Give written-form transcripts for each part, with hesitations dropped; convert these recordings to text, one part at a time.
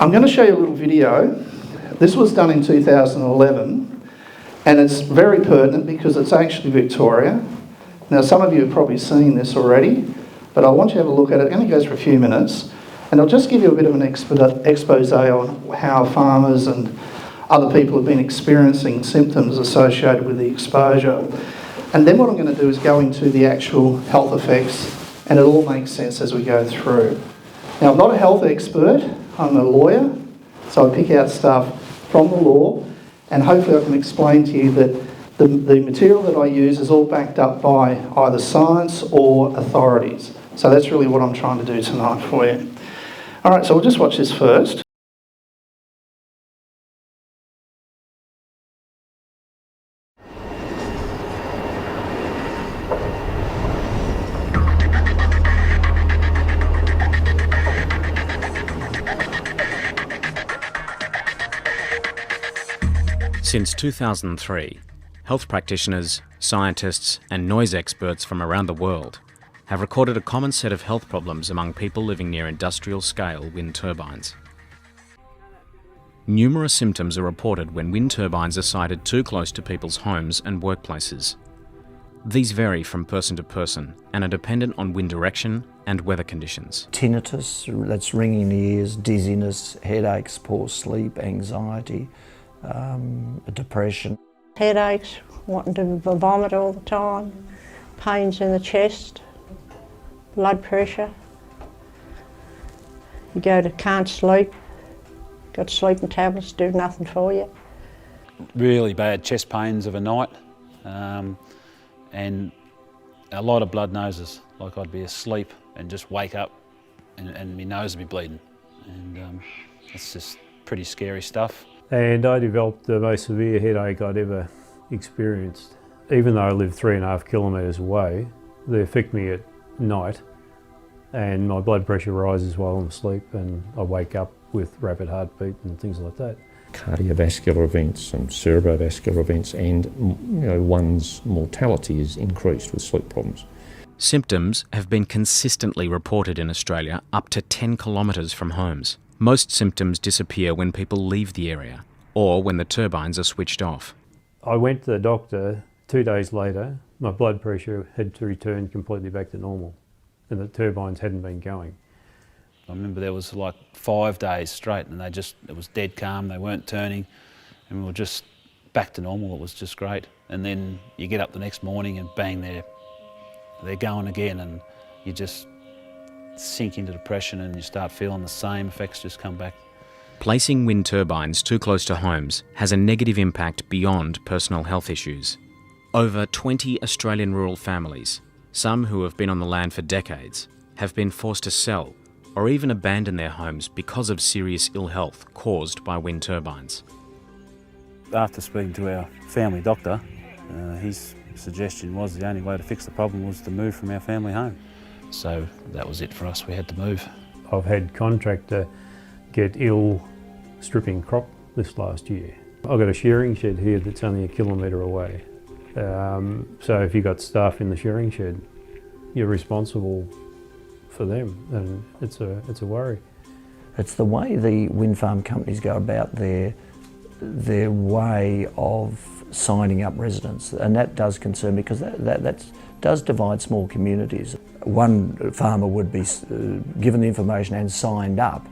I'm going to show you a little video. This was done in 2011 and it's very pertinent because it's actually Victoria. Now some of you have probably seen this already, but I want you to have a look at it. It only goes for a few minutes and I'll just give you a bit of an expose on how farmers and other people have been experiencing symptoms associated with the exposure. And then what I'm going to do is go into the actual health effects, and it all makes sense as we go through. Now, I'm not a health expert, I'm a lawyer, so I pick out stuff from the law, and hopefully I can explain to you that the material that I use is all backed up by either science or authorities. So that's really what I'm trying to do tonight for you. All right, so we'll just watch this first. Since 2003, health practitioners, scientists and noise experts from around the world have recorded a common set of health problems among people living near industrial-scale wind turbines. Numerous symptoms are reported when wind turbines are sited too close to people's homes and workplaces. These vary from person to person and are dependent on wind direction and weather conditions. Tinnitus, that's ringing in the ears, dizziness, headaches, poor sleep, anxiety, depression. Headaches, wanting to vomit all the time, pains in the chest, blood pressure. You go to can't sleep, got sleeping tablets, do nothing for you. Really bad chest pains of a night and a lot of blood noses, like I'd be asleep and just wake up and my nose would be bleeding. And it's just pretty scary stuff. And I developed the most severe headache I'd ever experienced. Even though I live 3.5 kilometres away, they affect me at night and my blood pressure rises while I'm asleep and I wake up with rapid heartbeat and things like that. Cardiovascular events and cerebrovascular events, and one's mortality is increased with sleep problems. Symptoms have been consistently reported in Australia up to 10 kilometres from homes. Most symptoms disappear when people leave the area or when the turbines are switched off. I went to the doctor 2 days later. My blood pressure had to return completely back to normal and the turbines hadn't been going. I remember there was like 5 days straight and it was dead calm, they weren't turning and we were just back to normal. It was just great. And then you get up the next morning and bang, they're going again and you just sink into depression and you start feeling the same effects just come back. Placing wind turbines too close to homes has a negative impact beyond personal health issues. Over 20 Australian rural families, some who have been on the land for decades, have been forced to sell or even abandon their homes because of serious ill health caused by wind turbines. After speaking to our family doctor, his suggestion was the only way to fix the problem was to move from our family home. So that was it for us, we had to move. I've had contractor get ill stripping crop this last year. I've got a shearing shed here that's only 1 kilometre away. So if you've got staff in the shearing shed, you're responsible for them and it's a worry. It's the way the wind farm companies go about their way of signing up residents, and that does concern me because that does divide small communities. One farmer would be given the information and signed up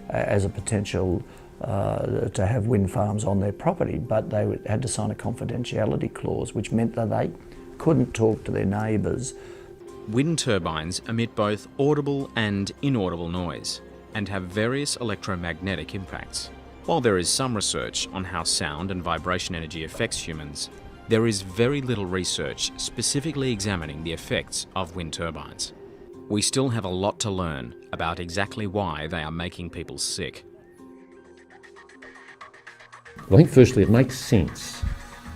as a potential to have wind farms on their property, but they had to sign a confidentiality clause, which meant that they couldn't talk to their neighbours. Wind turbines emit both audible and inaudible noise and have various electromagnetic impacts. While there is some research on how sound and vibration energy affects humans, there is very little research specifically examining the effects of wind turbines. We still have a lot to learn about exactly why they are making people sick. I think firstly it makes sense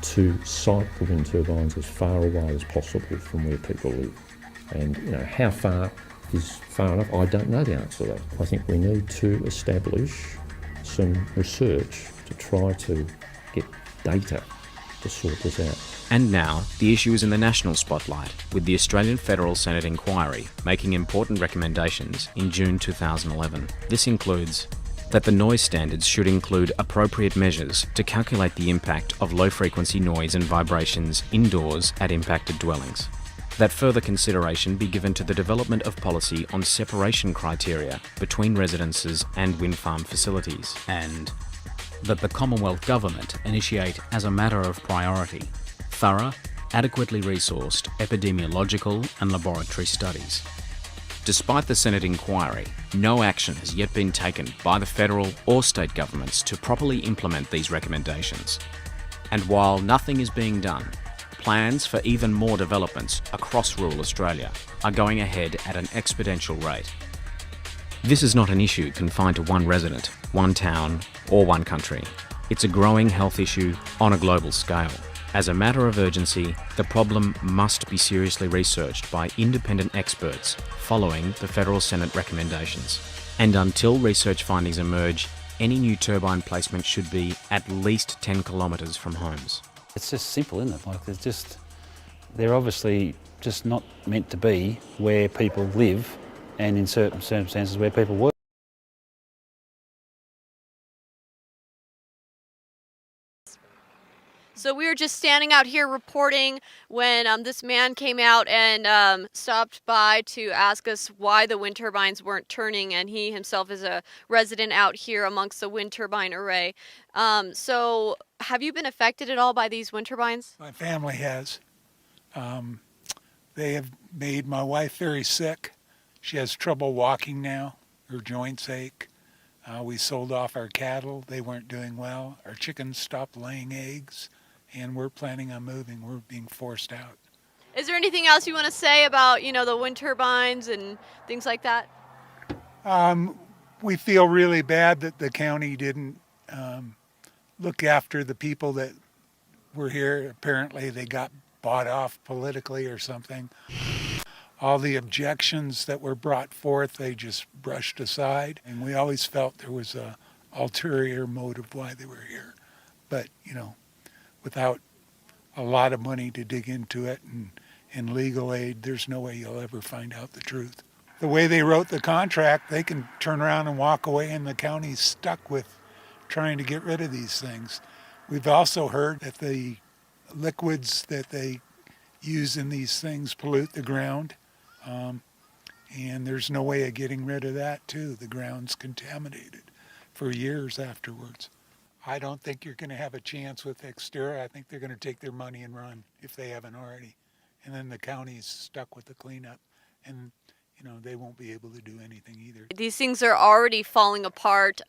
to site the wind turbines as far away as possible from where people live. And how far is far enough? I don't know the answer to that. I think we need to establish some research to try to get data to sort this out. And now, the issue is in the national spotlight, with the Australian Federal Senate inquiry making important recommendations in June 2011. This includes that the noise standards should include appropriate measures to calculate the impact of low-frequency noise and vibrations indoors at impacted dwellings. That further consideration be given to the development of policy on separation criteria between residences and wind farm facilities, and that the Commonwealth Government initiate as a matter of priority thorough, adequately resourced epidemiological and laboratory studies. Despite the Senate inquiry, no action has yet been taken by the federal or state governments to properly implement these recommendations. And while nothing is being done, plans for even more developments across rural Australia are going ahead at an exponential rate. This is not an issue confined to one resident, one town, or one country. It's a growing health issue on a global scale. As a matter of urgency, the problem must be seriously researched by independent experts following the Federal Senate recommendations. And until research findings emerge, any new turbine placement should be at least 10 kilometres from homes. It's just simple, isn't it? Like, they're obviously just not meant to be where people live and in certain circumstances where people work. So we were just standing out here reporting when this man came out and stopped by to ask us why the wind turbines weren't turning, and he himself is a resident out here amongst the wind turbine array. So have you been affected at all by these wind turbines? My family has. They have made my wife very sick. She has trouble walking now. Her joints ache. We sold off our cattle. They weren't doing well. Our chickens stopped laying eggs. And we're planning on moving. We're being forced out. Is there anything else you want to say about, the wind turbines and things like that? We feel really bad that the county didn't look after the people that were here. Apparently they got bought off politically or something. All the objections that were brought forth, they just brushed aside. And we always felt there was a ulterior motive why they were here. But, without a lot of money to dig into it and legal aid, there's no way you'll ever find out the truth. The way they wrote the contract, they can turn around and walk away, and the county's stuck with trying to get rid of these things. We've also heard that the liquids that they use in these things pollute the ground, and there's no way of getting rid of that too. The ground's contaminated for years afterwards. I don't think you're going to have a chance with Xterra. I think they're going to take their money and run if they haven't already. And then the county's stuck with the cleanup, and they won't be able to do anything either. These things are already falling apart.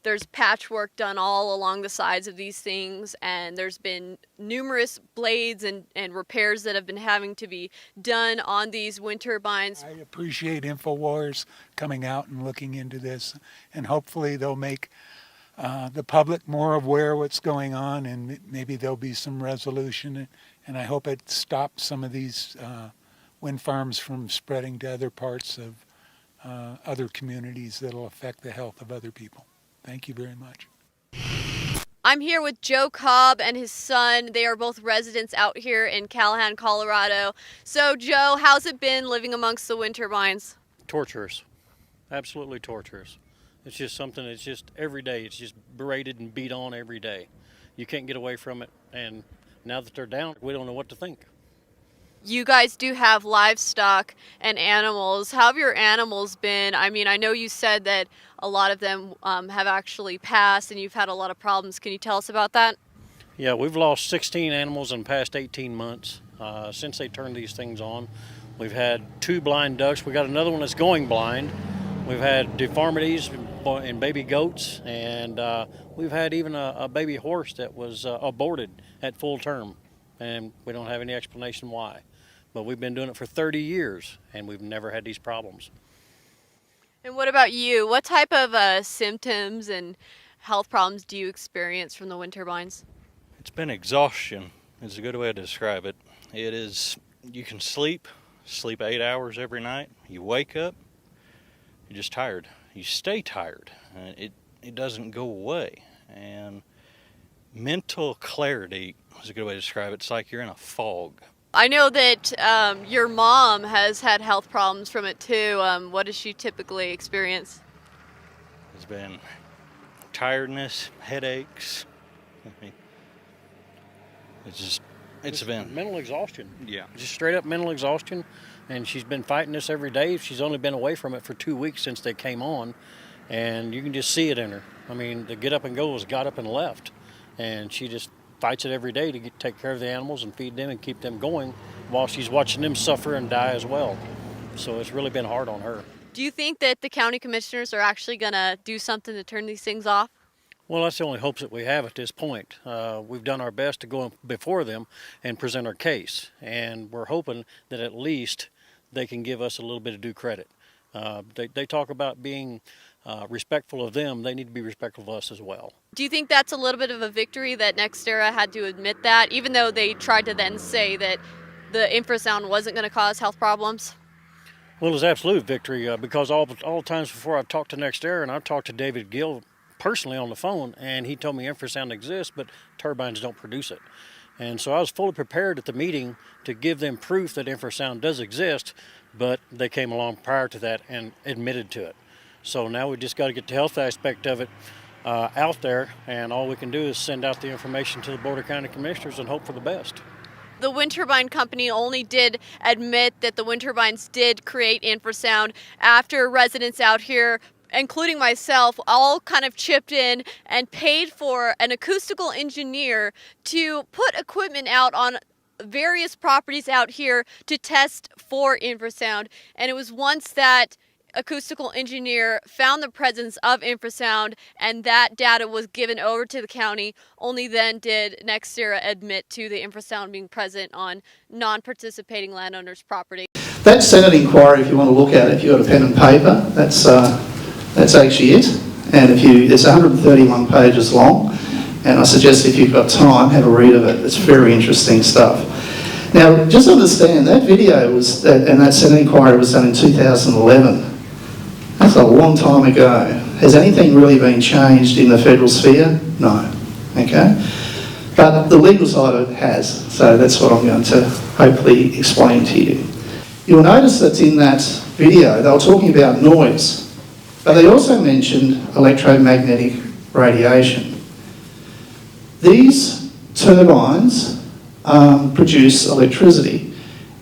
There's patchwork done all along the sides of these things, and there's been numerous blades and repairs that have been having to be done on these wind turbines. I appreciate InfoWars coming out and looking into this, and hopefully they'll make the public more aware of what's going on, and maybe there'll be some resolution, and I hope it stops some of these wind farms from spreading to other parts of other communities that'll affect the health of other people. Thank you very much. I'm here with Joe Cobb and his son. They are both residents out here in Callahan, Colorado. So Joe, how's it been living amongst the wind turbines? Torturous, absolutely torturous. It's just something that's just every day. It's just berated and beat on every day. You can't get away from it. And now that they're down, we don't know what to think. You guys do have livestock and animals. How have your animals been? I mean, I know you said that a lot of them have actually passed and you've had a lot of problems. Can you tell us about that? Yeah, we've lost 16 animals in the past 18 months since they turned these things on. We've had 2 blind ducks. We got another one that's going blind. We've had deformities in baby goats, and we've had even a baby horse that was aborted at full term, and we don't have any explanation why. But we've been doing it for 30 years, and we've never had these problems. And what about you? What type of symptoms and health problems do you experience from the wind turbines? It's been exhaustion, is a good way to describe it. It is, you can sleep 8 hours every night, you wake up, you're just tired. You stay tired. It doesn't go away. And mental clarity is a good way to describe it. It's like you're in a fog. I know that your mom has had health problems from it too. What does she typically experience? It's been tiredness, headaches. I mean, it's been mental exhaustion. Yeah. Just straight up mental exhaustion. And she's been fighting this every day. She's only been away from it for 2 weeks since they came on. And you can just see it in her. I mean, the get up and go was got up and left. And she just fights it every day to take care of the animals and feed them and keep them going while she's watching them suffer and die as well. So it's really been hard on her. Do you think that the county commissioners are actually going to do something to turn these things off? Well, that's the only hopes that we have at this point. We've done our best to go before them and present our case. And we're hoping that at least they can give us a little bit of due credit. They talk about being respectful of them. They need to be respectful of us as well. Do you think that's a little bit of a victory that NextEra had to admit that, even though they tried to then say that the infrasound wasn't going to cause health problems? Well, it's absolute victory because all the times before I've talked to NextEra, and I've talked to David Gill personally on the phone, and he told me infrasound exists, but turbines don't produce it. And so I was fully prepared at the meeting to give them proof that infrasound does exist, but they came along prior to that and admitted to it. So now we just got to get the health aspect of it out there, and all we can do is send out the information to the Board of County Commissioners and hope for the best. The wind turbine company only did admit that the wind turbines did create infrasound after residents out here, including myself, all kind of chipped in and paid for an acoustical engineer to put equipment out on various properties out here to test for infrasound. And it was once that acoustical engineer found the presence of infrasound and that data was given over to the county, only then did NextEra admit to the infrasound being present on non-participating landowners' property. That Senate inquiry, if you want to look at it, if you've got a pen and paper, that's actually it. And it's 131 pages long, and I suggest if you've got time, have a read of it. It's very interesting stuff. Now, just understand that video and that Senate inquiry was done in 2011. That's a long time ago. Has anything really been changed in the federal sphere? No. Okay? But the legal side of it has. So that's what I'm going to hopefully explain to you. You'll notice that in that video they were talking about noise, but they also mentioned electromagnetic radiation. These turbines produce electricity,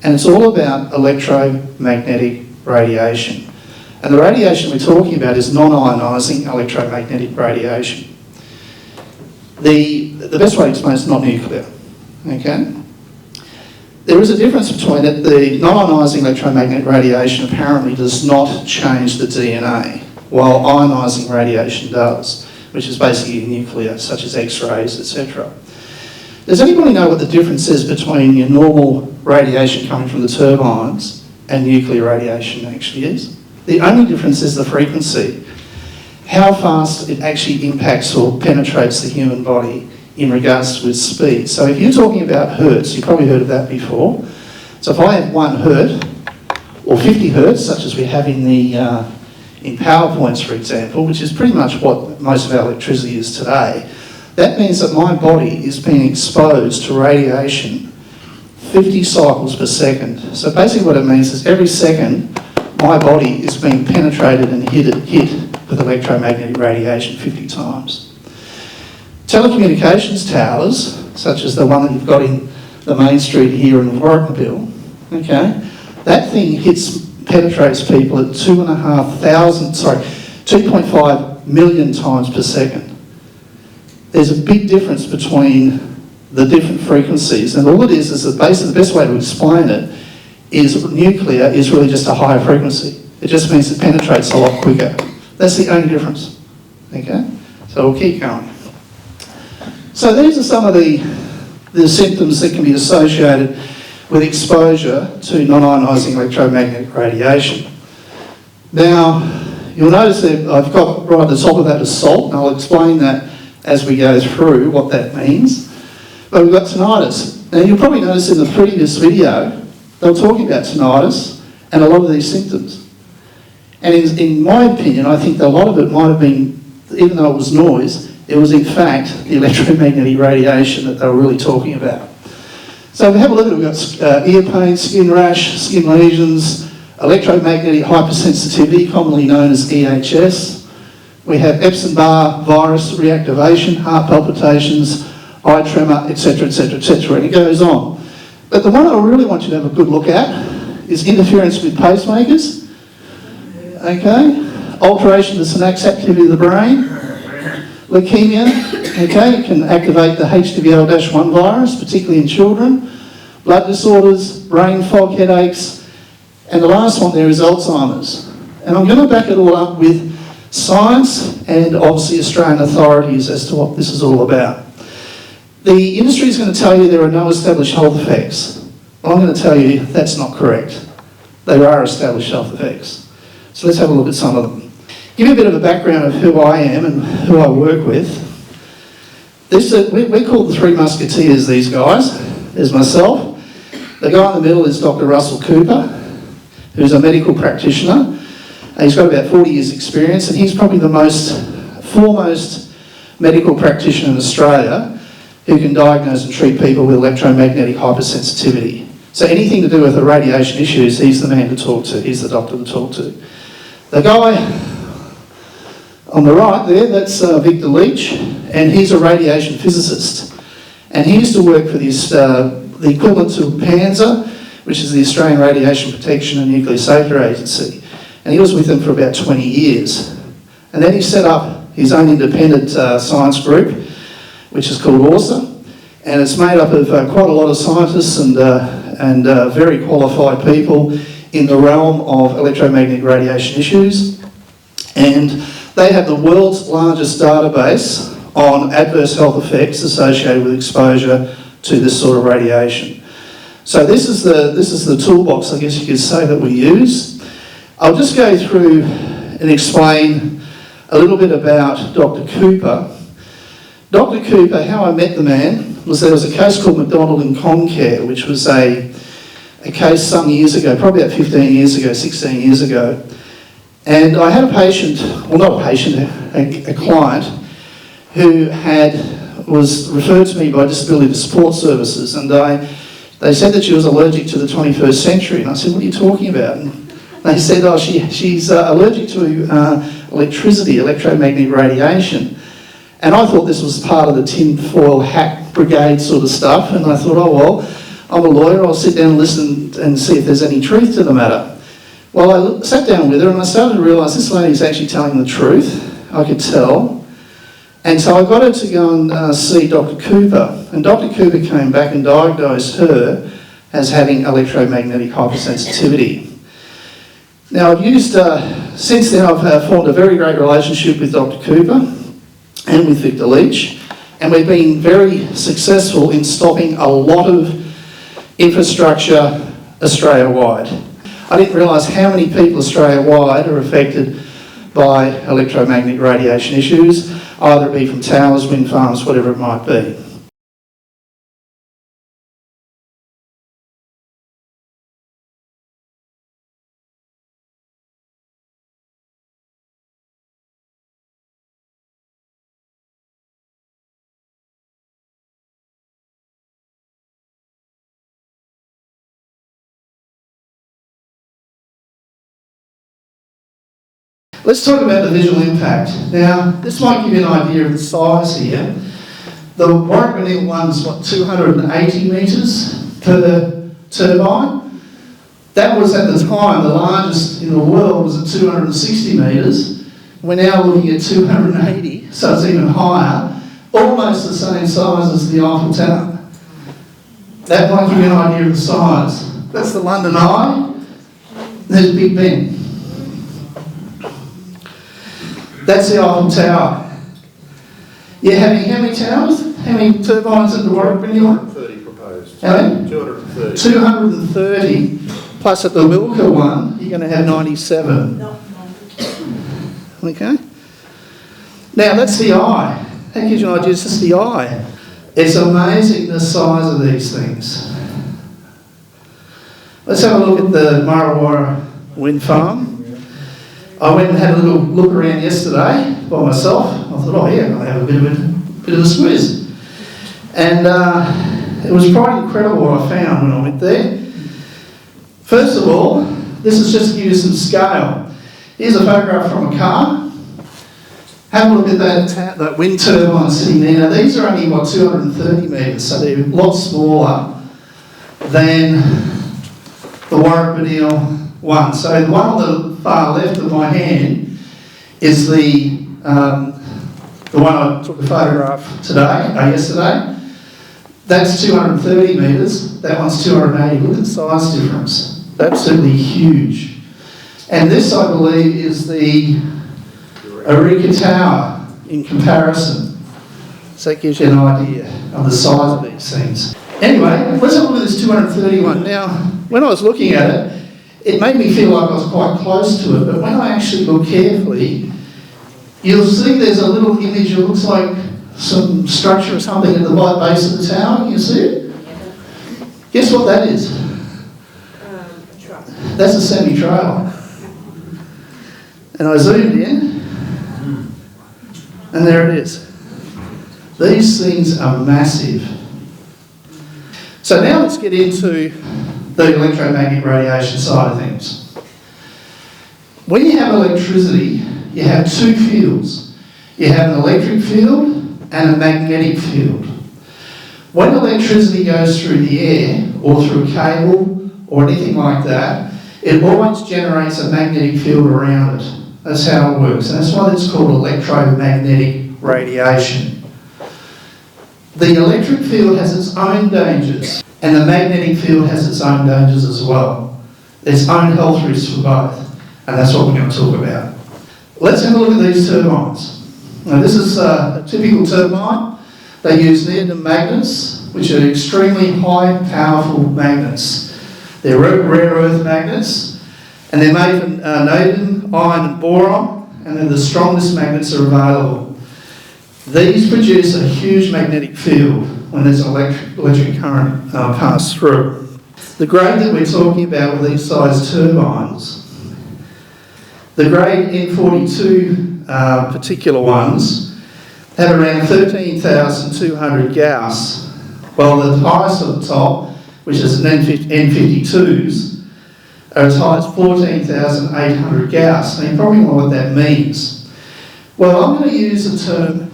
and it's all about electromagnetic radiation. And the radiation we're talking about is non-ionising electromagnetic radiation. The best way to explain it is not nuclear. Okay? There is a difference between it. The non-ionising electromagnetic radiation apparently does not change the DNA, while ionising radiation does, which is basically nuclear, such as X-rays, etc. Does anybody know what the difference is between your normal radiation coming from the turbines and nuclear radiation actually is? The only difference is the frequency, how fast it actually impacts or penetrates the human body in regards to its speed. So if you're talking about hertz, you've probably heard of that before. So if I have 1 hertz or 50 hertz, such as we have in PowerPoints, for example, which is pretty much what most of our electricity is today, that means that my body is being exposed to radiation 50 cycles per second. So basically what it means is every second my body is being penetrated and hit with electromagnetic radiation 50 times. Telecommunications towers, such as the one that you've got in the main street here in Warracknabeal, okay, that thing penetrates people at 2.5 million times per second. There's a big difference between the different frequencies, and all it is that basically the best way to explain it is nuclear is really just a higher frequency. It just means it penetrates a lot quicker. That's the only difference. Okay? So we'll keep going. So these are some of the symptoms that can be associated with exposure to non-ionising electromagnetic radiation. Now, you'll notice that I've got right at the top of that is salt, and I'll explain that as we go through what that means. But we've got tinnitus. Now, you'll probably notice in the previous video, they were talking about tinnitus and a lot of these symptoms. And in my opinion, I think that a lot of it might have been, even though it was noise, it was in fact the electromagnetic radiation that they were really talking about. So if we have a look at it, we've got ear pain, skin rash, skin lesions, electromagnetic hypersensitivity, commonly known as EHS, We have Epstein-Barr virus reactivation, heart palpitations, eye tremor, etc., etc., etc., and it goes on. But the one I really want you to have a good look at is interference with pacemakers, okay, alteration of the synapse activity of the brain, leukemia, okay, it can activate the HDV-1 virus, particularly in children, blood disorders, brain fog, headaches, and the last one there is Alzheimer's. And I'm going to back it all up with science and obviously Australian authorities as to what this is all about. The industry is going to tell you there are no established health effects. I'm going to tell you that's not correct. There are established health effects. So let's have a look at some of them. Give you a bit of a background of who I am and who I work with. We're called the Three Musketeers, these guys. There's myself. The guy in the middle is Dr. Russell Cooper, who's a medical practitioner. He's got about 40 years experience, and he's probably the foremost medical practitioner in Australia who can diagnose and treat people with electromagnetic hypersensitivity. So anything to do with the radiation issues, he's the man to talk to, he's the doctor to talk to. The guy on the right there, that's Victor Leach, and he's a radiation physicist. And he used to work for this, the equivalent to PANSA, which is the Australian Radiation Protection and Nuclear Safety Agency. And he was with them for about 20 years. And then he set up his own independent science group, which is called ORSA. And it's made up of quite a lot of scientists and very qualified people in the realm of electromagnetic radiation issues. And they have the world's largest database on adverse health effects associated with exposure to this sort of radiation. So this is the toolbox, I guess you could say, that we use. I'll just go through and explain a little bit about Dr. Cooper. Dr. Cooper, how I met the man was there was a case called McDonald and Comcare, which was a case some years ago, probably about 15 years ago, 16 years ago. And I had a patient, well not a patient, a client who was referred to me by Disability Support Services, and they said that she was allergic to the 21st century. And I said, what are you talking about? And they said, oh, she's allergic to electricity, electromagnetic radiation. And I thought this was part of the tinfoil hat brigade sort of stuff. And I thought, oh, well, I'm a lawyer, I'll sit down and listen and see if there's any truth to the matter. Well, I sat down with her and I started to realise this lady's actually telling the truth. I could tell. And so I got her to go and see Dr. Cooper. And Dr. Cooper came back and diagnosed her as having electromagnetic hypersensitivity. Now since then I've formed a very great relationship with Dr. Cooper and with Victor Leach, and we've been very successful in stopping a lot of infrastructure Australia-wide. I didn't realise how many people Australia-wide are affected by electromagnetic radiation issues, either it be from towers, wind farms, whatever it might be. Let's talk about the visual impact. Now, this might give you an idea of the size here. The Warracknabeal one's, 280 metres per turbine. That was at the time, the largest in the world was at 260 metres. We're now looking at 280, so it's even higher. Almost the same size as the Eiffel Tower. That might give you an idea of the size. That's the London Eye. There's Big Ben. That's the Eiffel Tower. Yeah, how many towers? How many turbines at the Warracknabeal? 230 proposed. How many? 230. 230. Plus at the Wilkur one, you're going to have 97. Okay? Now that's the eye. That gives you an idea, it's just the eye. It's amazing the size of these things. Let's have a look at the Murra wind farm. I went and had a little look around yesterday by myself. I thought, oh yeah, I'll have a bit of a squeeze. And it was quite incredible what I found when I went there. First of all, this is just to give you some scale. Here's a photograph from a car. Have a look at that wind turbine sitting there. Now these are only, 230 metres, so they're a lot smaller than the Warracknabeal one. So the one on the far left of my hand is the one I took a photograph yesterday. That's 230 metres, that one's 280. Look at the size difference, absolutely huge. And this, I believe, is the Eureka Tower in comparison. So that gives you an idea of the size of these things. Anyway, let's have a look at this 231. Now, when I was looking at it, it made me feel like I was quite close to it, but when I actually look carefully, you'll see there's a little image that looks like some structure or something at the base of the tower. Can you see it? Guess what that is? A truck. That's a semi-trailer. And I zoomed in, and there it is. These things are massive. So now let's get into the electromagnetic radiation side of things. When you have electricity, you have two fields. You have an electric field and a magnetic field. When electricity goes through the air or through a cable or anything like that, it always generates a magnetic field around it. That's how it works, and that's why it's called electromagnetic radiation. The electric field has its own dangers, and the magnetic field has its own dangers as well. Its own health risks for both, and that's what we're going to talk about. Let's have a look at these turbines. Now this is a typical turbine. They use neodymium magnets, which are extremely high powerful magnets. They're rare earth magnets, and they're made from neodymium, iron and boron, and they're the strongest magnets that are available. These produce a huge magnetic field when there's an electric current pass through. The grade that we're talking about with these size turbines, the grade N42 particular ones have around 13,200 Gauss, while the highest at the top, which is N52s, are as high as 14,800 Gauss. Now you probably know what that means. Well, I'm going to use the term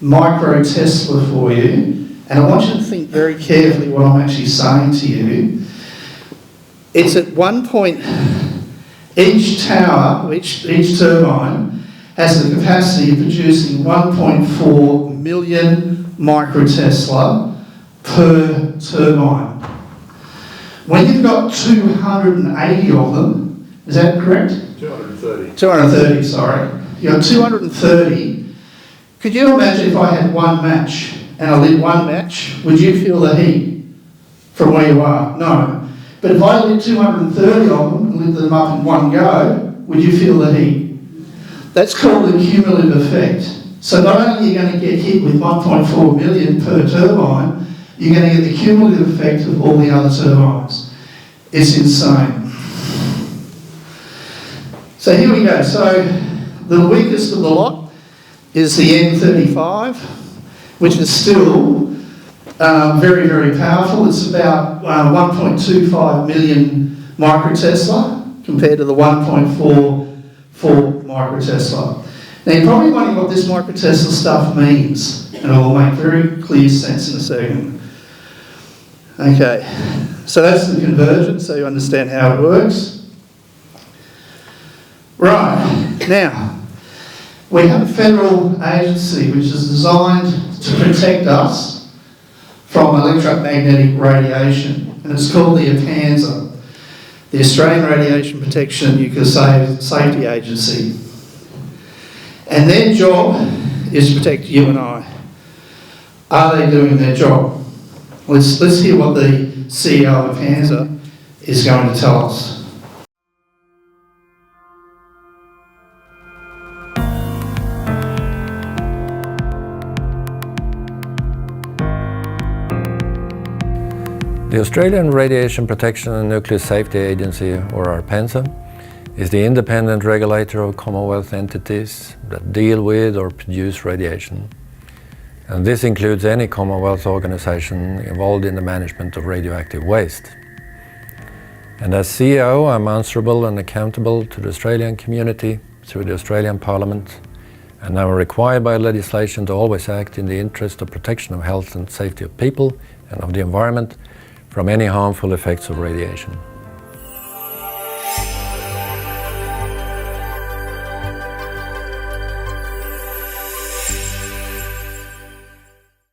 micro Tesla for you, and I want you to think very carefully what I'm actually saying to you. It's at one point, each tower, each turbine, has the capacity of producing 1.4 million microtesla per turbine. When you've got 280 of them, is that correct? 230. 230, sorry. You've got 230. Could you imagine if I had one match and I lit one match, would you feel the heat from where you are? No. But if I lit 230 of them and lit them up in one go, would you feel the heat? That's called the cumulative effect. So not only are you going to get hit with 1.4 million per turbine, you're going to get the cumulative effect of all the other turbines. It's insane. So here we go. So the weakest of the lot is the N35, which is still very, very powerful. It's about 1.25 million microtesla compared to the 1.44 microtesla. Now you're probably wondering what this microtesla stuff means, and it will make very clear sense in a second. Okay, so that's the conversion, so you understand how it works. Right, now, we have a federal agency which is designed to protect us from electromagnetic radiation, and it's called the APANSA, the Australian Radiation Protection and Nuclear Safety Agency. And their job is to protect you and I. Are they doing their job? Let's hear what the CEO of APANSA is going to tell us. The Australian Radiation Protection and Nuclear Safety Agency, or APANSA, is the independent regulator of Commonwealth entities that deal with or produce radiation. And this includes any Commonwealth organisation involved in the management of radioactive waste. And as CEO, I'm answerable and accountable to the Australian community through the Australian Parliament and are required by legislation to always act in the interest of protection of health and safety of people and of the environment from any harmful effects of radiation.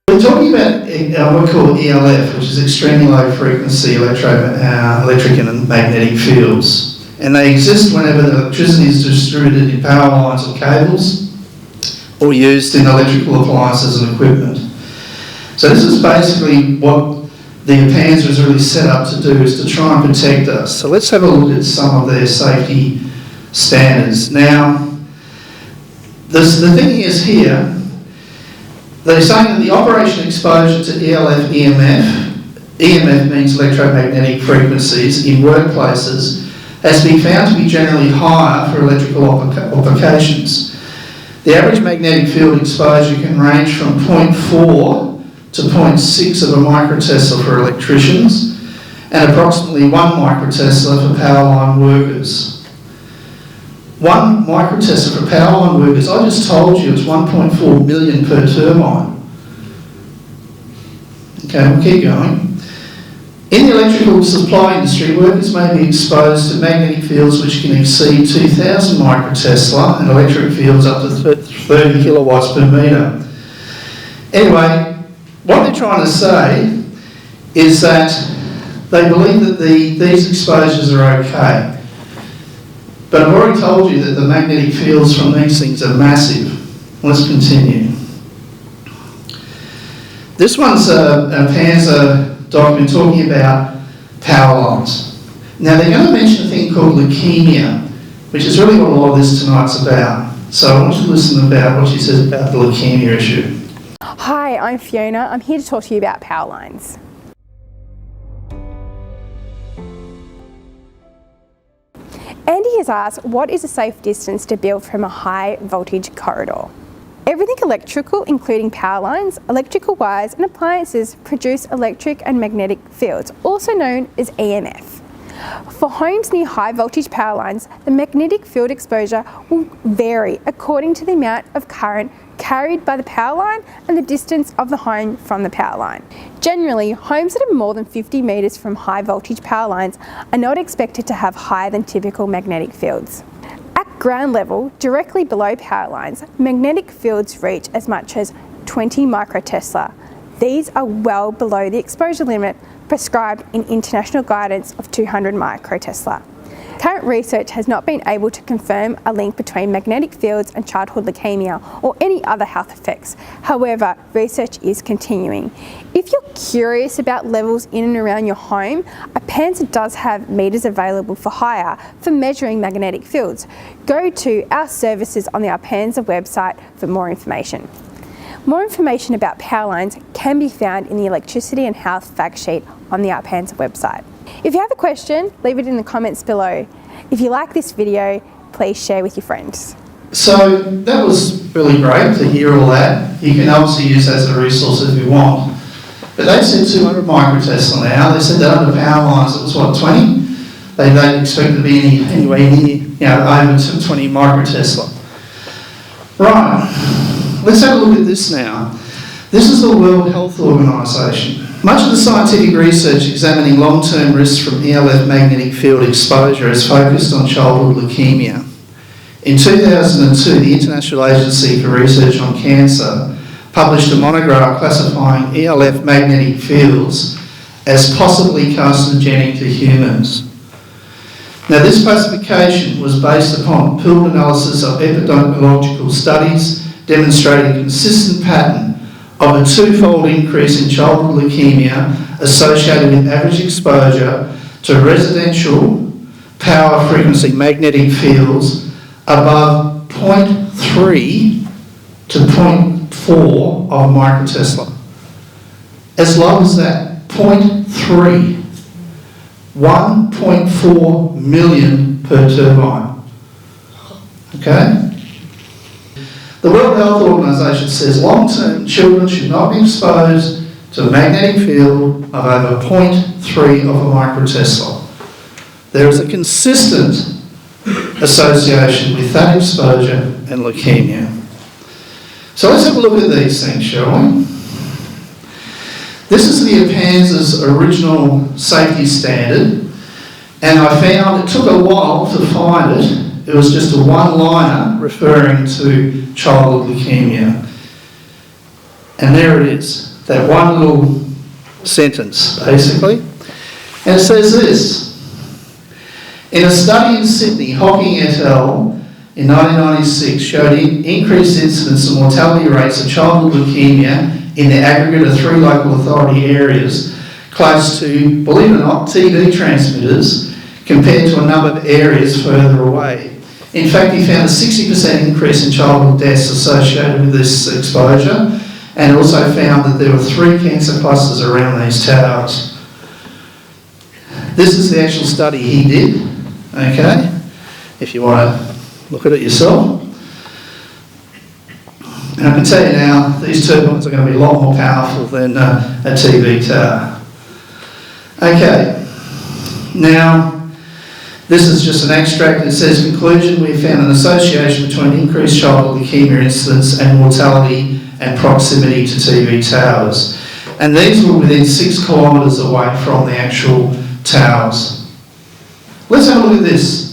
We're talking about what we call ELF, which is extremely low frequency electric and magnetic fields. And they exist whenever the electricity is distributed in power lines or cables or used in electrical appliances and equipment. So this is basically what the APANSA is really set up to do, is to try and protect us. So let's have a look at some of their safety standards. Now, the thing is here, they're saying that the operation exposure to ELF EMF means electromagnetic frequencies in workplaces, has been found to be generally higher for electrical applications. The average magnetic field exposure can range from 0.4 to 0.6 of a microtesla for electricians and approximately 1 microtesla for power line workers. 1 microtesla for power line workers, I just told you it's 1.4 million per turbine. Okay, we'll keep going. In the electrical supply industry, workers may be exposed to magnetic fields which can exceed 2,000 microtesla and electric fields up to 30 kilowatts per metre. Anyway, what they're trying to say is that they believe that these exposures are okay. But I've already told you that the magnetic fields from these things are massive. Let's continue. This one's a APANSA document talking about power lines. Now they're going to mention a thing called leukemia, which is really what a lot of this tonight's about. So I want you to listen about what she says about the leukemia issue. Hi, I'm Fiona. I'm here to talk to you about power lines. Andy has asked, what is a safe distance to build from a high voltage corridor? Everything electrical, including power lines, electrical wires and appliances, produce electric and magnetic fields, also known as EMF. For homes near high voltage power lines, the magnetic field exposure will vary according to the amount of current carried by the power line and the distance of the home from the power line. Generally, homes that are more than 50 metres from high voltage power lines are not expected to have higher than typical magnetic fields. At ground level, directly below power lines, magnetic fields reach as much as 20 microtesla. These are well below the exposure limit prescribed in international guidance of 200 microtesla. Current research has not been able to confirm a link between magnetic fields and childhood leukemia or any other health effects. However, research is continuing. If you're curious about levels in and around your home, APANSA does have meters available for hire for measuring magnetic fields. Go to our services on the APANSA website for more information. More information about power lines can be found in the Electricity and Health fact sheet on the APANSA website. If you have a question, leave it in the comments below. If you like this video, please share with your friends. So that was really great to hear all that. You can obviously use that as a resource if you want. But they said 200 microtesla now. They said that under power lines it was what, 20? They don't expect to be anywhere near, over 20 microtesla. Right, let's have a look at this now. This is the World Health Organization. Much of the scientific research examining long-term risks from ELF magnetic field exposure is focused on childhood leukemia. In 2002, the International Agency for Research on Cancer published a monograph classifying ELF magnetic fields as possibly carcinogenic to humans. Now, this classification was based upon pooled analysis of epidemiological studies demonstrating a consistent pattern of a twofold increase in childhood leukemia associated with average exposure to residential power frequency magnetic fields above 0.3 to 0.4 of microtesla. As low as that, 0.3. 1.4 million per turbine. Okay? The World Health Organization says long-term children should not be exposed to a magnetic field of over 0.3 of a microtesla. There is a consistent association with that exposure and leukemia. So let's have a look at these things, shall we? This is the APANSA's original safety standard, and I found it took a while to find it. It was just a one-liner referring to childhood leukemia. And there it is, that one little sentence, basically. And it says this: in a study in Sydney, Hocking et al. In 1996 showed increased incidence and mortality rates of childhood leukemia in the aggregate of 3 local authority areas close to, believe it or not, TB transmitters compared to a number of areas further away. In fact, he found a 60% increase in childhood deaths associated with this exposure, and also found that there were 3 cancer clusters around these towers. This is the actual study he did, okay, if you want to look at it yourself. And I can tell you now, these turbines are going to be a lot more powerful than a TV tower. Okay, now this is just an extract. It says, conclusion, we found an association between increased childhood leukemia incidence and mortality and proximity to TV towers. And these were within 6 kilometres away from the actual towers. Let's have a look at this.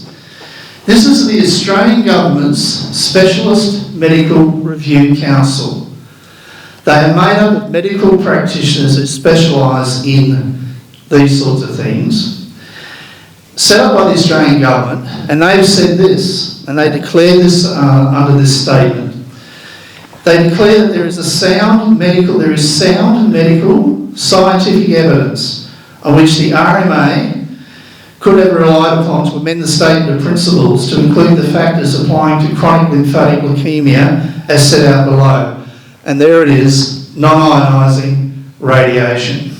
This is the Australian Government's Specialist Medical Review Council. They are made up of medical practitioners who specialise in these sorts of things, set up by the Australian Government, and they've said this, and they declare this under this statement. They declare that there is sound medical scientific evidence on which the RMA could have relied upon to amend the statement of principles to include the factors applying to chronic lymphatic leukemia as set out below. And there it is, non-ionising radiation.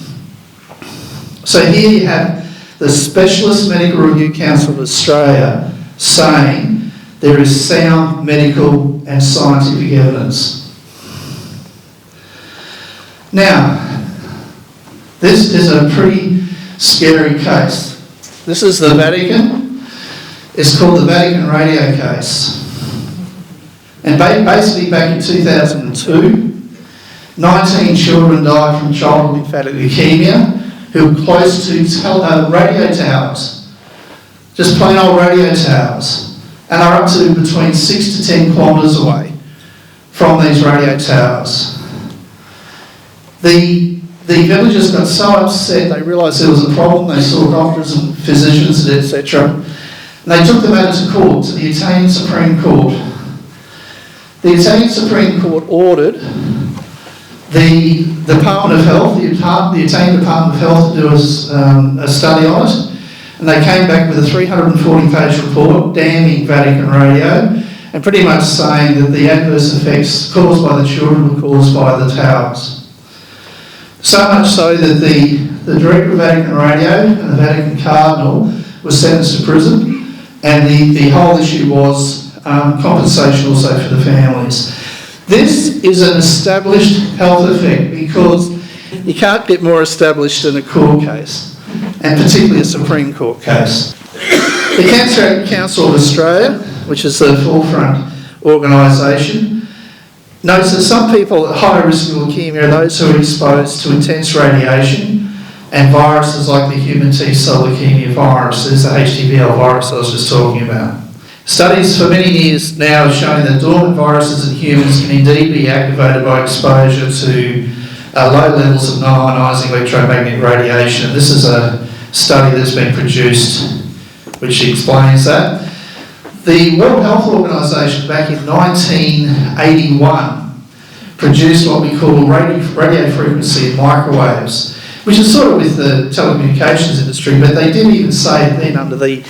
So here you have the Specialist Medical Review Council of Australia saying there is sound medical and scientific evidence. Now, this is a pretty scary case. This is the Vatican. It's called the Vatican radio case. And basically back in 2002, 19 children died from childhood lymphatic leukemia who were close to radio towers. Just plain old radio towers. And are up to between 6 to 10 kilometres away from these radio towers. The villagers got so upset, they realised there was a problem, they saw doctors and physicians, etc. And they took the matter to court, to the Italian Supreme Court. The Italian Supreme Court ordered the Department of Health, the Italian Department of Health to do a study on it, and they came back with a 340-page report damning Vatican radio and pretty much saying that the adverse effects caused by the children were caused by the towers. So much so that the director of Vatican Radio and the Vatican Cardinal was sentenced to prison, and the whole issue was compensation also for the families. This is an established health effect because you can't get more established than a court case, and particularly a Supreme Court case. The Cancer Council of Australia, which is the forefront organisation, notes that some people at high risk of leukemia are those who are exposed to intense radiation and viruses like the human T-cell leukemia virus. There's the HTVL virus I was just talking about. Studies for many years now have shown that dormant viruses in humans can indeed be activated by exposure to low levels of non-ionising electromagnetic radiation. This is a study that's been produced which explains that. The World Health Organization back in 1981 produced what we call radio frequency and microwaves, which is sort of with the telecommunications industry, but they did even say then under the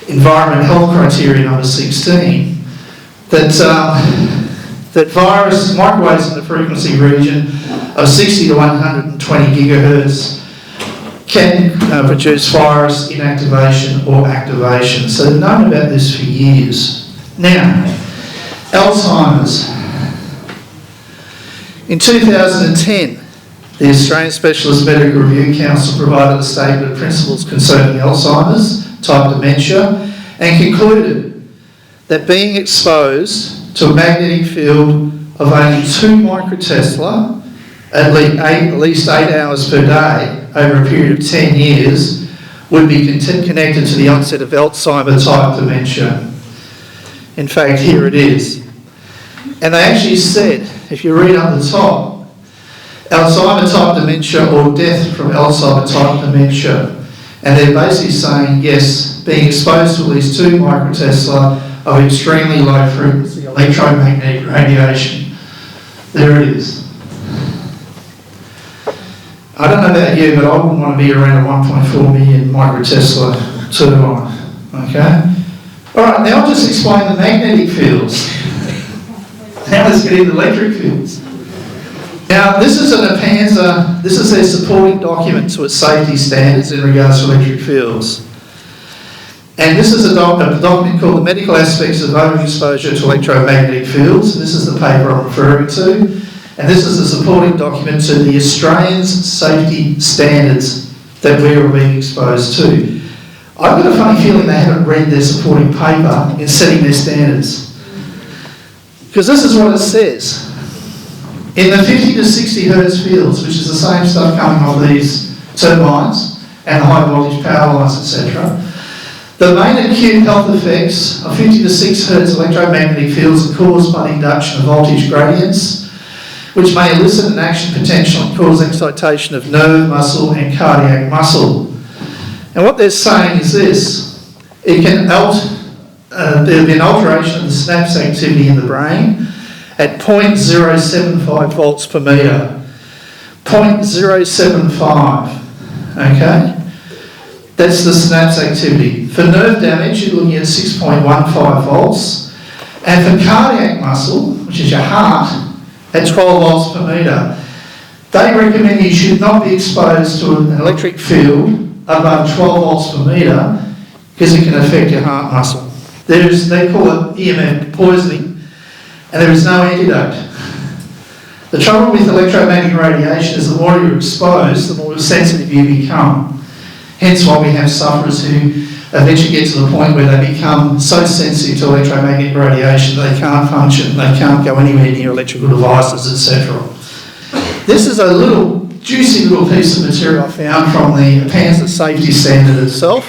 Environment Health Criteria number 16 that microwaves in the frequency region of 60 to 120 gigahertz can produce virus inactivation or activation. So they've known about this for years. Now, Alzheimer's. In 2010, the Australian Specialist Medical Review Council provided a statement of principles concerning Alzheimer's type dementia and concluded that being exposed to a magnetic field of only 2 microtesla at least 8 hours per day over a period of 10 years would be connected to the onset of Alzheimer-type dementia. In fact, here it is. And they actually said, if you read up the top, Alzheimer-type dementia or death from Alzheimer-type dementia. And they're basically saying, yes, being exposed to at least 2 microtesla of extremely low frequency electromagnetic radiation. There it is. I don't know about you, but I wouldn't want to be around a 1.4 million microtesla turbine. Okay? Alright, now I'll just explain the magnetic fields. Now let's get into electric fields. Now this is an APANSA, this is their supporting document to its safety standards in regards to electric fields. And this is a document called The Medical Aspects of Overexposure to Electromagnetic Fields. This is the paper I'm referring to. And this is the supporting document to the Australians' safety standards that we are being exposed to. I've got a funny feeling they haven't read their supporting paper in setting their standards. Because this is what it says. In the 50 to 60 hertz fields, which is the same stuff coming off these turbines and the high voltage power lines, etc., the main acute health effects of 50 to 6 hertz electromagnetic fields are caused by the induction of voltage gradients, which may elicit an action potential and cause excitation of nerve, muscle and cardiac muscle. And what they're saying is this: it can there'll be an alteration of the synapse activity in the brain at 0.075 volts per metre. 0.075, okay? That's the synapse activity. For nerve damage, you're looking at 6.15 volts. And for cardiac muscle, which is your heart, at 12 volts per metre. They recommend you should not be exposed to an electric field above 12 volts per metre because it can affect your heart muscle. They call it EMF poisoning, and there is no antidote. The trouble with electromagnetic radiation is the more you're exposed, the more sensitive you become. Hence why we have sufferers who eventually get to the point where they become so sensitive to electromagnetic radiation they can't function, they can't go anywhere near electrical devices, etc. This is a little juicy little piece of material I found from the APANSA safety standard itself,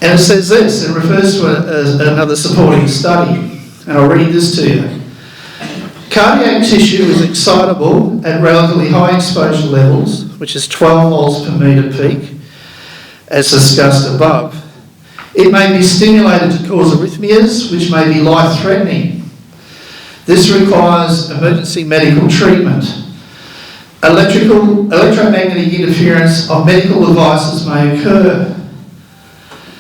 and it says this. It refers to another supporting study, and I'll read this to you. Cardiac tissue is excitable at relatively high exposure levels, which is 12 volts per metre peak, as discussed above. It may be stimulated to cause arrhythmias, which may be life-threatening. This requires emergency medical treatment. Electromagnetic interference of medical devices may occur.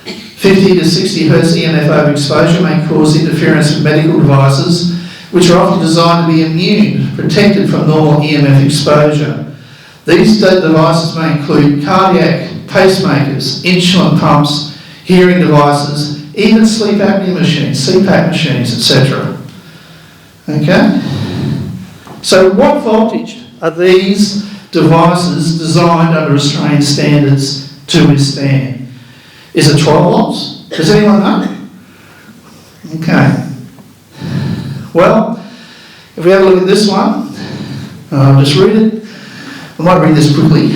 50 to 60 Hz EMF overexposure may cause interference with medical devices, which are often designed to be immune, protected from normal EMF exposure. These devices may include cardiac pacemakers, insulin pumps, hearing devices, even sleep apnea machines, CPAP machines, etc. Okay? So what voltage are these devices designed under Australian standards to withstand? Is it 12 volts? Does anyone know? Okay. Well, if we have a look at this one, I'll just read it. I might read this quickly.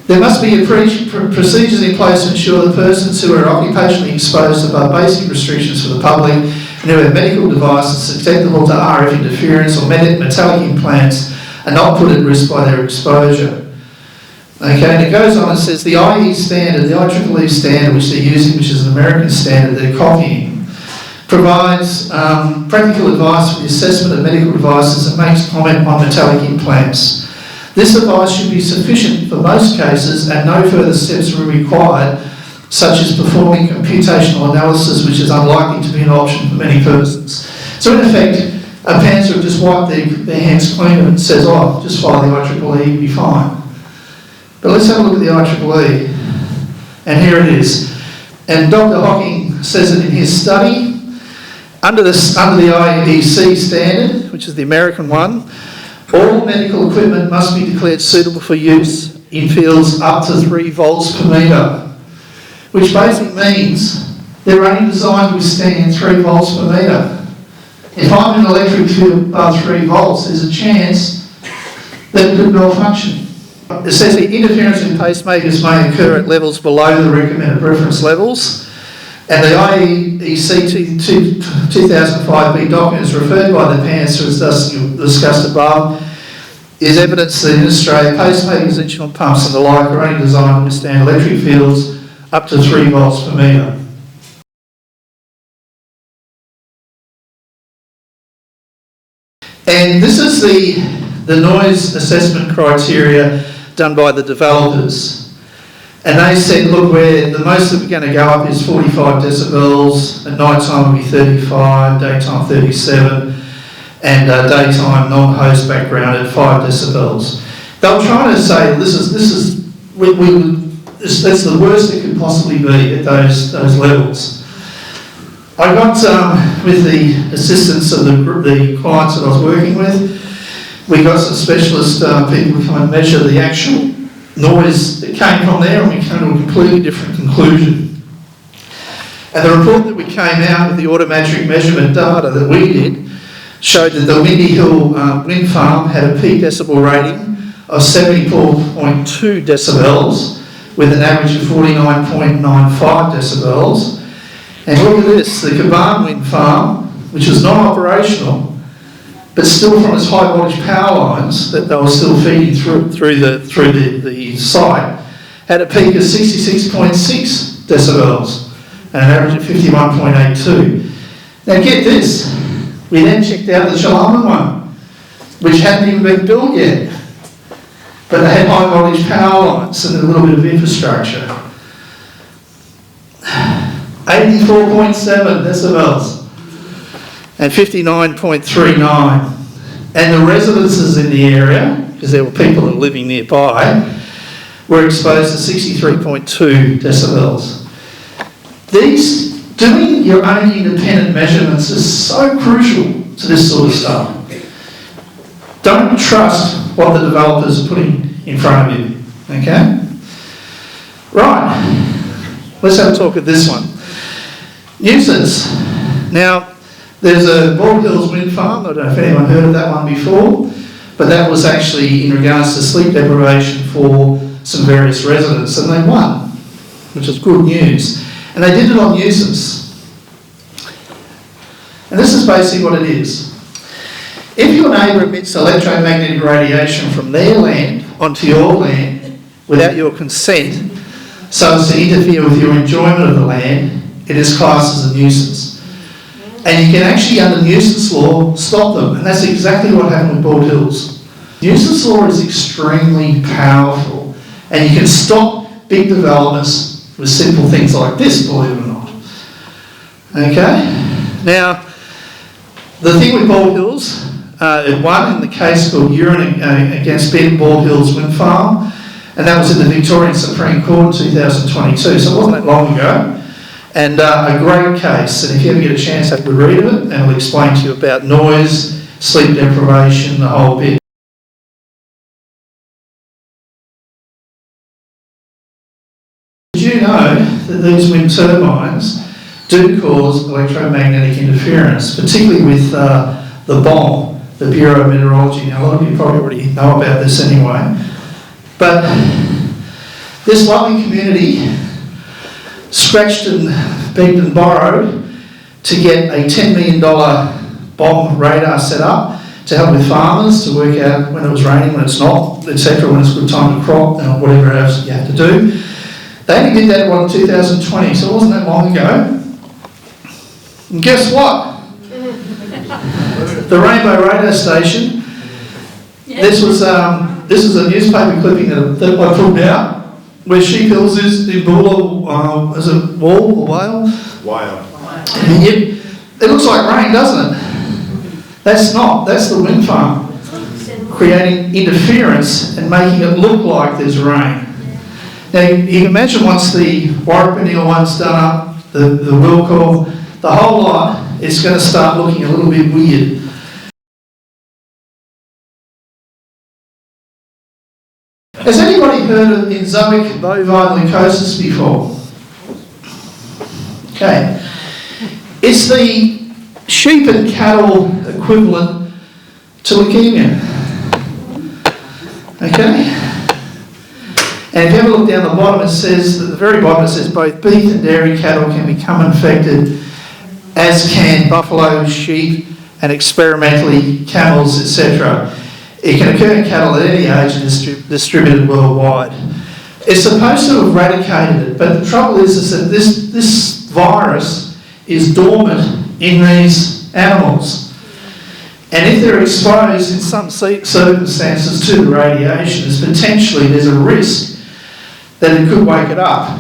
There must be procedures in place to ensure that persons who are occupationally exposed above basic restrictions for the public and who have medical devices susceptible to RF interference or metallic implants are not put at risk by their exposure. Okay, and it goes on and says the IE standard, the IEEE standard which they're using, which is an American standard they're copying, provides practical advice for the assessment of medical devices and makes comment on metallic implants. This advice should be sufficient for most cases and no further steps are required, such as performing computational analysis, which is unlikely to be an option for many persons. So in effect, APANSA have just wiped their hands clean and says, oh, just file the IEEE, you'll be fine. But let's have a look at the IEEE, and here it is. And Dr. Hocking says it in his study. Under the IEC standard, which is the American one, all medical equipment must be declared suitable for use in fields up to 3 volts per metre, which basically means they're only designed to withstand 3 volts per metre. If I'm in an electric field above 3 volts, there's a chance that it could malfunction. It says the interference in pacemakers may occur at levels below the recommended reference levels, and the IEC 2005B document is referred by the PANS as discussed above, is evidence that in Australia pacemakers, instrument pumps and the like are only designed to withstand electric fields up to 3 volts per metre. And this is the noise assessment criteria done by the developers. And they said, look, the most that we're going to go up is 45 decibels, at night time will be 35, daytime 37, and daytime non-host background at 5 decibels. They were trying to say that's the worst it could possibly be at those levels. I got, with the assistance of the clients that I was working with, we got some specialist people who come and measure the actual noise that came from there, and we came to a completely different conclusion. And the report that we came out with the automatic measurement data that we did showed that the Windy Hill wind farm had a peak decibel rating of 74.2 decibels with an average of 49.95 decibels. And look at this, the Caban wind farm, which was non-operational, but still from its high voltage power lines that they were still feeding through the site, had a peak of 66.6 decibels and an average of 51.82. Now get this, we then checked out the Charlton one, which hadn't even been built yet, but they had high voltage power lines and a little bit of infrastructure. 84.7 decibels and 59.39. And the residences in the area, because there were people that were living nearby, were exposed to 63.2 decibels. Doing your own independent measurements is so crucial to this sort of stuff. Don't trust what the developers are putting in front of you, okay? Right, let's have a talk at this one. Nuisance. Now, there's a Bald Hills wind farm. I don't know if anyone heard of that one before, but that was actually in regards to sleep deprivation for some various residents, and they won, which is good news. And they did it on nuisance. And this is basically what it is. If your neighbour emits electromagnetic radiation from their land onto your land without your consent, so as to interfere with your enjoyment of the land, it is classed as a nuisance. And you can actually, under nuisance law, stop them. And that's exactly what happened with Bald Hills. Nuisance law is extremely powerful. And you can stop big developments with simple things like this, believe it or not. Okay? Now, the thing with Bald Hills, it won in the case called Urine against Bald Hills Wind Farm. And that was in the Victorian Supreme Court in 2022. So it wasn't that long ago. And a great case, and if you ever get a chance, have a read of it, and it'll explain to you about noise, sleep deprivation, the whole bit. Did you know that these wind turbines do cause electromagnetic interference, particularly with the BOM, the Bureau of Meteorology? Now, a lot of you probably already know about this anyway. But this lovely community scratched and begged and borrowed to get a $10 million bomb radar set up to help with farmers to work out when it was raining, when it's not, etc., when it's a good time to crop, and whatever else you have to do. They only did that in 2020, so it wasn't that long ago. And guess what? The Rainbow Radar Station. This is a newspaper clipping that I pulled out, where Sheep Hills is in Bulla, is it Wall or Whale? Whale. It looks like rain, doesn't it? That's not. That's the wind farm creating interference and making it look like there's rain. Now you can imagine once the Warracknabeal one's done up, the Wilkur, the whole lot, it's going to start looking a little bit weird. Has anybody heard of enzoic bovine leukosis before? Okay. It's the sheep and cattle equivalent to leukemia. Okay? And if you have a look down the bottom, it says, at the very bottom, it says both beef and dairy cattle can become infected, as can buffalo, sheep, and experimentally camels, etc. It can occur in cattle at any age and is distributed worldwide. It's supposed to have eradicated it, but the trouble is that this virus is dormant in these animals. And if they're exposed in some circumstances to the radiation, there's a risk that it could wake it up.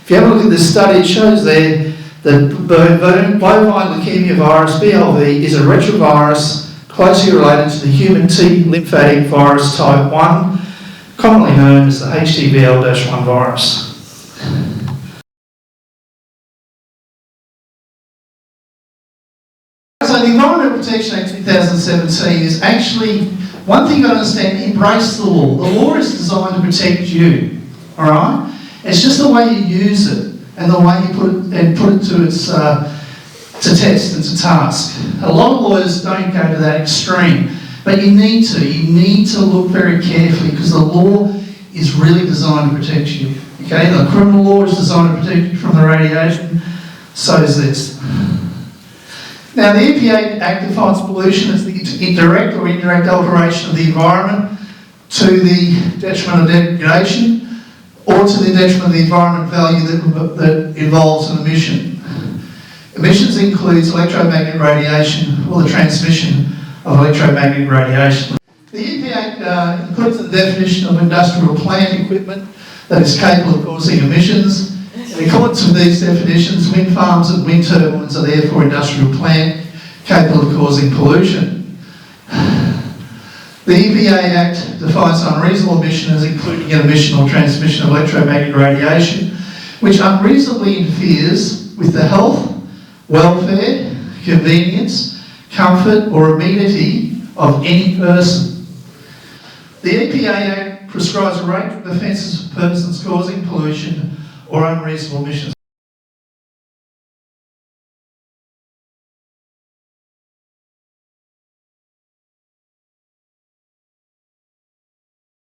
If you have a look at this study, it shows there that bovine leukemia virus, BLV, is a retrovirus closely related to the human T lymphatic virus type 1, commonly known as the HTVL-1 virus. So the Environmental Protection Act 2017 is actually, one thing you got to understand, embrace the law. The law is designed to protect you, all right? It's just the way you use it and the way you put it to its to test and to task. A lot of lawyers don't go to that extreme, but you need to. You need to look very carefully because the law is really designed to protect you. Okay, the criminal law is designed to protect you from the radiation. So is this. Now, the EPA Act defines pollution as the direct or indirect alteration of the environment to the detriment of degradation or to the detriment of the environment value that involves an emission. Emissions includes electromagnetic radiation or the transmission of electromagnetic radiation. The EPA Act includes the definition of industrial plant equipment that is capable of causing emissions. In accordance with these definitions, wind farms and wind turbines are therefore industrial plant capable of causing pollution. The EPA Act defines unreasonable emission as including an emission or transmission of electromagnetic radiation which unreasonably interferes with the health, welfare, convenience, comfort or amenity of any person. The EPA Act prescribes a range of offences for persons causing pollution or unreasonable emissions.